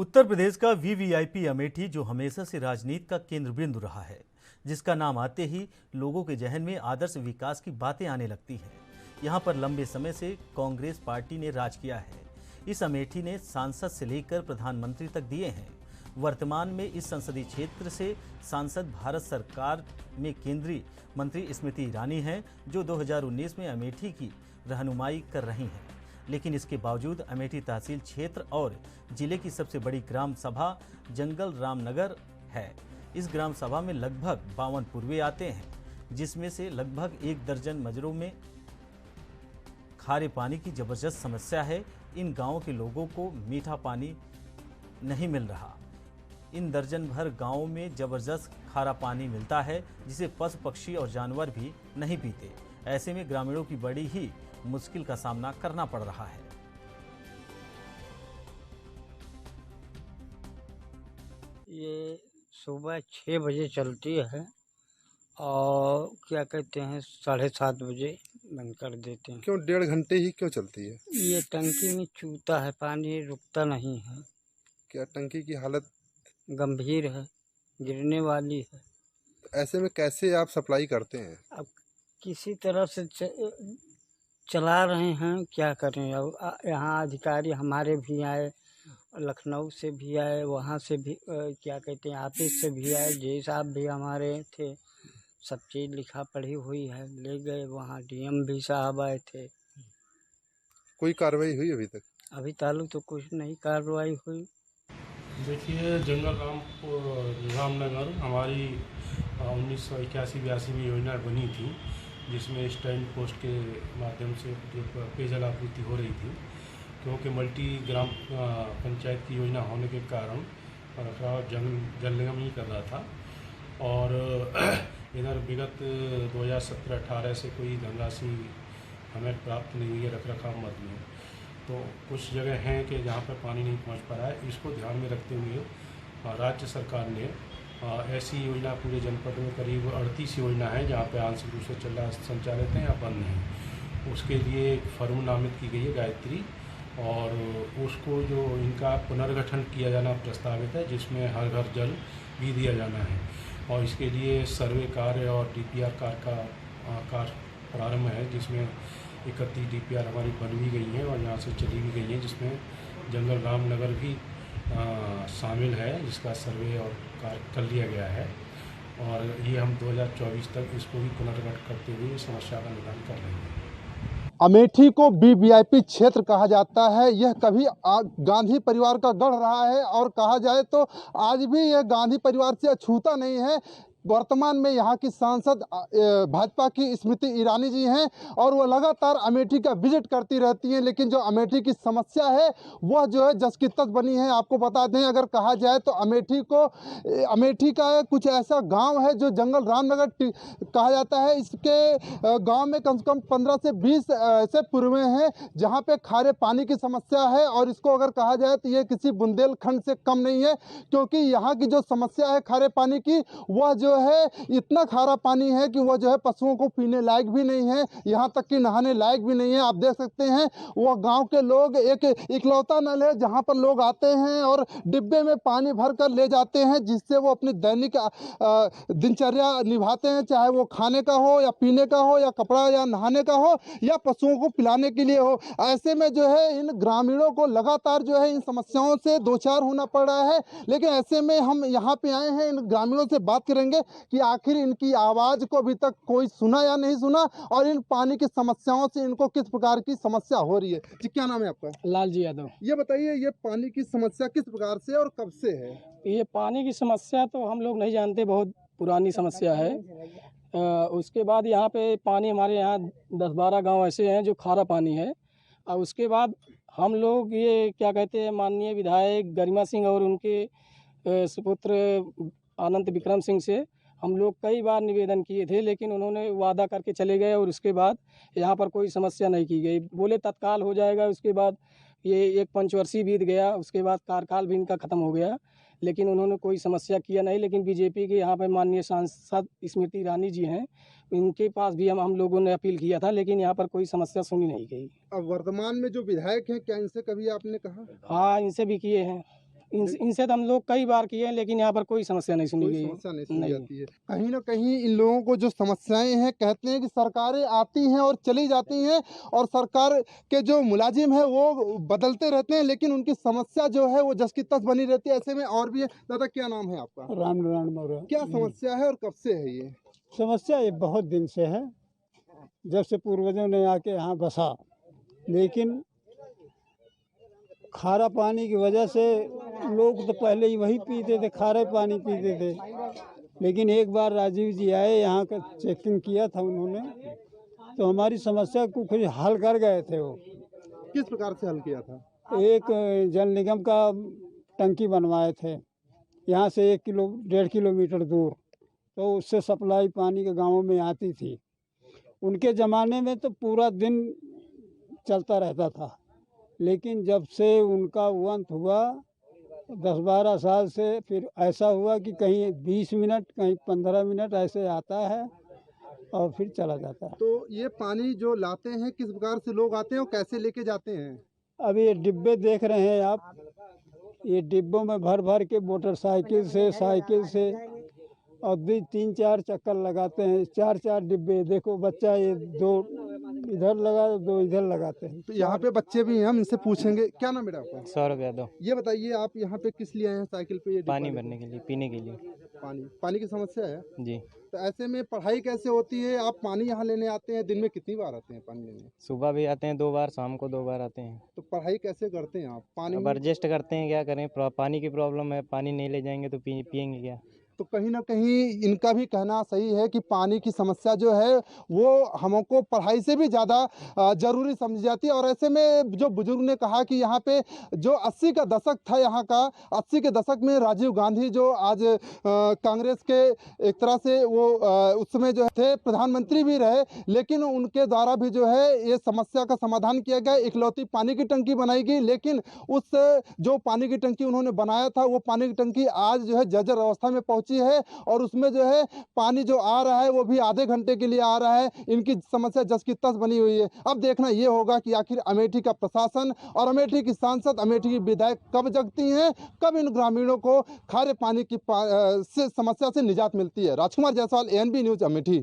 उत्तर प्रदेश का वीवीआईपी अमेठी जो हमेशा से राजनीति का केंद्र बिंदु रहा है, जिसका नाम आते ही लोगों के जहन में आदर्श विकास की बातें आने लगती हैं। यहाँ पर लंबे समय से कांग्रेस पार्टी ने राज किया है। इस अमेठी ने सांसद से लेकर प्रधानमंत्री तक दिए हैं। वर्तमान में इस संसदीय क्षेत्र से सांसद भारत सरकार में केंद्रीय मंत्री स्मृति ईरानी हैं, जो 2019 में अमेठी की रहनुमाई कर रही हैं। लेकिन इसके बावजूद अमेठी तहसील क्षेत्र और जिले की सबसे बड़ी ग्राम सभा जंगल रामनगर है। इस ग्राम सभा में लगभग 52 पूर्वे आते हैं, जिसमें से लगभग 1 दर्जन मजरों में खारे पानी की जबरदस्त समस्या है। इन गांवों के लोगों को मीठा पानी नहीं मिल रहा। इन दर्जन भर गांवों में जबरदस्त खारा पानी मिलता है, जिसे पशु पक्षी और जानवर भी नहीं पीते। ऐसे में ग्रामीणों की बड़ी ही मुश्किल का सामना करना पड़ रहा है। ये सुबह 6 बजे चलती है और क्या कहते हैं 7:30 बजे बंद कर देते हैं। क्यों 1.5 घंटे ही क्यों चलती है? ये टंकी में चूता है, पानी रुकता नहीं है। क्या टंकी की हालत गंभीर है, गिरने वाली है। ऐसे में कैसे आप सप्लाई करते हैं? अब किसी तरह से चला रहे हैं, क्या करें। अब यहाँ अधिकारी हमारे भी आए, लखनऊ से भी आए, वहाँ से भी क्या कहते हैं ऑफिस से भी आए, जे साहब भी हमारे थे। सब चीज़ लिखा पढ़ी हुई है, ले गए वहाँ। डीएम भी साहब आए थे। कोई कार्रवाई हुई अभी तक? अभी तालु तो कुछ नहीं कार्रवाई हुई। देखिए, जंगल रामनगर हमारी 1981-82 में योजना बनी थी, जिसमें स्टैंड पोस्ट के माध्यम से जो पेयजल आपूर्ति हो रही थी। क्योंकि मल्टी ग्राम पंचायत की योजना होने के कारण रखरखाव जल निगम ही कर रहा था। और इधर विगत 2017-18 से कोई धनराशि हमें प्राप्त नहीं हुई है रखरखाव मद में। तो कुछ जगह हैं कि जहाँ पर पानी नहीं पहुँच पा रहा है। इसको ध्यान में रखते हुए राज्य सरकार ने ऐसी योजना पूरे जनपद में करीब 38 योजना है जहाँ पे आंशिक रूप से संचालित हैं या बंद हैं। उसके लिए एक फर्म नामित की गई है गायत्री, और उसको जो इनका पुनर्गठन किया जाना प्रस्तावित है, जिसमें हर घर जल भी दिया जाना है। और इसके लिए सर्वे कार्य और डीपीआर कार्य प्रारंभ है, जिसमें 31 डीपीआर हमारी बन भी गई हैं और यहाँ से चली भी गई हैं, जिसमें जंगल रामनगर भी शामिल है, जिसका सर्वे और कार्य कर लिया गया है। और ये हम 2024 तक इसको भी पुनर्गठन करते हुए समस्या का निदान कर रहे हैं। अमेठी को वीवीआईपी क्षेत्र कहा जाता है। यह कभी गांधी परिवार का गढ़ रहा है और कहा जाए तो आज भी यह गांधी परिवार से अछूता नहीं है। वर्तमान में यहाँ की सांसद भाजपा की स्मृति ईरानी जी हैं और वो लगातार अमेठी का विजिट करती रहती हैं, लेकिन जो अमेठी की समस्या है वह जो है जस की तस बनी है। आपको बता दें, अगर कहा जाए तो अमेठी का कुछ ऐसा गांव है जो जंगल रामनगर कहा जाता है। इसके गांव में कम से कम 15 से 20 ऐसे पूर्वे हैं जहां पे खारे पानी की समस्या है, और इसको अगर कहा जाए तो ये किसी बुंदेलखंड से कम नहीं है, क्योंकि यहाँ की जो समस्या है खारे पानी की, वह जो है इतना खारा पानी है कि वह जो है पशुओं को पीने लायक भी नहीं है, यहाँ तक कि नहाने लायक भी नहीं है। आप देख सकते हैं वह गांव के लोग एक इकलौता नल है जहां पर लोग आते हैं और डिब्बे में पानी भर कर ले जाते हैं, जिससे वो अपनी दैनिक दिनचर्या निभाते हैं, चाहे वो खाने का हो या पीने का हो या कपड़ा या नहाने का हो या पशुओं को पिलाने के लिए हो। ऐसे में जो है इन ग्रामीणों को लगातार जो है इन समस्याओं से दो चार होना पड़ रहा है। लेकिन ऐसे में हम यहाँ पे आए हैं, इन ग्रामीणों से बात करेंगे कि आखिर इनकी आवाज को अभी तक कोई सुना या नहीं सुना, और इन पानी की समस्याओं से इनको किस प्रकार की समस्या हो रही है। जी, क्या नाम है आपका? लाल जी यादव। ये बताइए, ये पानी की समस्या किस प्रकार से और कब से है? ये पानी की समस्या तो हम लोग नहीं जानते, बहुत पुरानी समस्या है। उसके बाद यहाँ पे पानी, हमारे यहाँ 10-12 गांव ऐसे हैं जो खारा पानी है। और उसके बाद हम लोग ये क्या कहते हैं, माननीय विधायक गरिमा सिंह और उनके सुपुत्र अनंत विक्रम सिंह से हम लोग कई बार निवेदन किए थे, लेकिन उन्होंने वादा करके चले गए और उसके बाद यहाँ पर कोई समस्या नहीं की गई। बोले तत्काल हो जाएगा। उसके बाद ये एक पंचवर्षीय बीत गया, उसके बाद कार्यकाल भी इनका ख़त्म हो गया, लेकिन उन्होंने कोई समस्या किया नहीं। लेकिन बीजेपी के यहाँ पर माननीय सांसद स्मृति ईरानी जी हैं, इनके पास भी हम लोगों ने अपील किया था, लेकिन यहाँ पर कोई समस्या सुनी नहीं गई। अब वर्तमान में जो विधायक हैं, क्या इनसे कभी आपने कहा? हाँ, इनसे भी किए हैं। इनसे तो हम लोग कई बार किए हैं, लेकिन यहाँ पर कोई समस्या नहीं सुनी कोई गई। समस्या नहीं सुनी नहीं। जाती है। कहीं ना कहीं इन लोगों को जो समस्याएं हैं, कहते हैं कि सरकारें आती हैं और चली जाती हैं और सरकार के जो मुलाजिम है वो बदलते रहते हैं, लेकिन उनकी समस्या जो है वो जस की तस बनी रहती है। ऐसे में और भी है। दादा क्या नाम है आपका? रामनारायण मौर्य। क्या समस्या है और कब से है ये? समस्या ये बहुत दिन से है, जब से पूर्वजों ने आके यहाँ बसा, लेकिन खारा पानी की वजह से लोग तो पहले ही वही पीते थे, खारे पानी पीते थे। लेकिन एक बार राजीव जी आए, यहाँ का चेकिंग किया था उन्होंने, तो हमारी समस्या को कुछ हल कर गए थे। वो किस प्रकार से हल किया था? एक जल निगम का टंकी बनवाए थे यहाँ से 1-1.5 किलोमीटर दूर, तो उससे सप्लाई पानी के गाँवों में आती थी। उनके ज़माने में तो पूरा दिन चलता रहता था, लेकिन जब से उनका अंत हुआ 10-12 साल से, फिर ऐसा हुआ कि कहीं 20 मिनट कहीं 15 मिनट ऐसे आता है और फिर चला जाता है। तो ये पानी जो लाते हैं किस प्रकार से लोग आते हैं और कैसे लेके जाते हैं? अब ये डिब्बे देख रहे हैं आप, ये डिब्बों में भर भर के मोटरसाइकिल से, साइकिल से, और 2-3-4 चक्कर लगाते हैं। 4-4 डिब्बे, देखो बच्चा ये 2 इधर लगा, 2 इधर लगाते हैं। तो यहाँ पे बच्चे भी हैं, हम इनसे पूछेंगे। क्या नाम है बेटा आपका? सौरभ यादव। ये बताइए आप यहाँ पे किस लिए आए हैं साइकिल पे? ये पानी डिब्बा भरने के लिए, पीने के लिए। पानी की समस्या है। जी। तो ऐसे में पढ़ाई कैसे होती है? आप पानी यहाँ लेने आते हैं, दिन में कितनी बार आते हैं पानी लेने? सुबह भी आते हैं 2 बार, शाम को 2 बार आते हैं। तो पढ़ाई कैसे करते हैं आप? पानी अब एडजस्ट करते हैं, क्या करें, पानी की प्रॉब्लम है, पानी नहीं ले जाएंगे तो पियेंगे क्या। तो कहीं ना कहीं इनका भी कहना सही है कि पानी की समस्या जो है वो हमको पढ़ाई से भी ज़्यादा ज़रूरी समझी जाती है। और ऐसे में जो बुजुर्ग ने कहा कि यहाँ पे जो 80 का दशक था, यहाँ का 80 के दशक में राजीव गांधी जो आज कांग्रेस के एक तरह से वो उस समय जो थे प्रधानमंत्री भी रहे, लेकिन उनके द्वारा भी जो है ये समस्या का समाधान किया गया। इकलौती पानी की टंकी बनाई गई, लेकिन उस जो पानी की टंकी उन्होंने बनाया था वो पानी की टंकी आज जो है जर्जर अवस्था में पहुंची है और उसमें जो है पानी जो आ रहा है वो भी आधे घंटे के लिए आ रहा है। इनकी समस्या जस की तस बनी हुई है। अब देखना ये होगा कि आखिर अमेठी का प्रशासन और अमेठी की सांसद, अमेठी की विधायक कब जगती हैं, कब इन ग्रामीणों को खारे पानी की समस्या से निजात मिलती है। राजकुमार जायसवाल, ANB न्यूज़, अमेठी।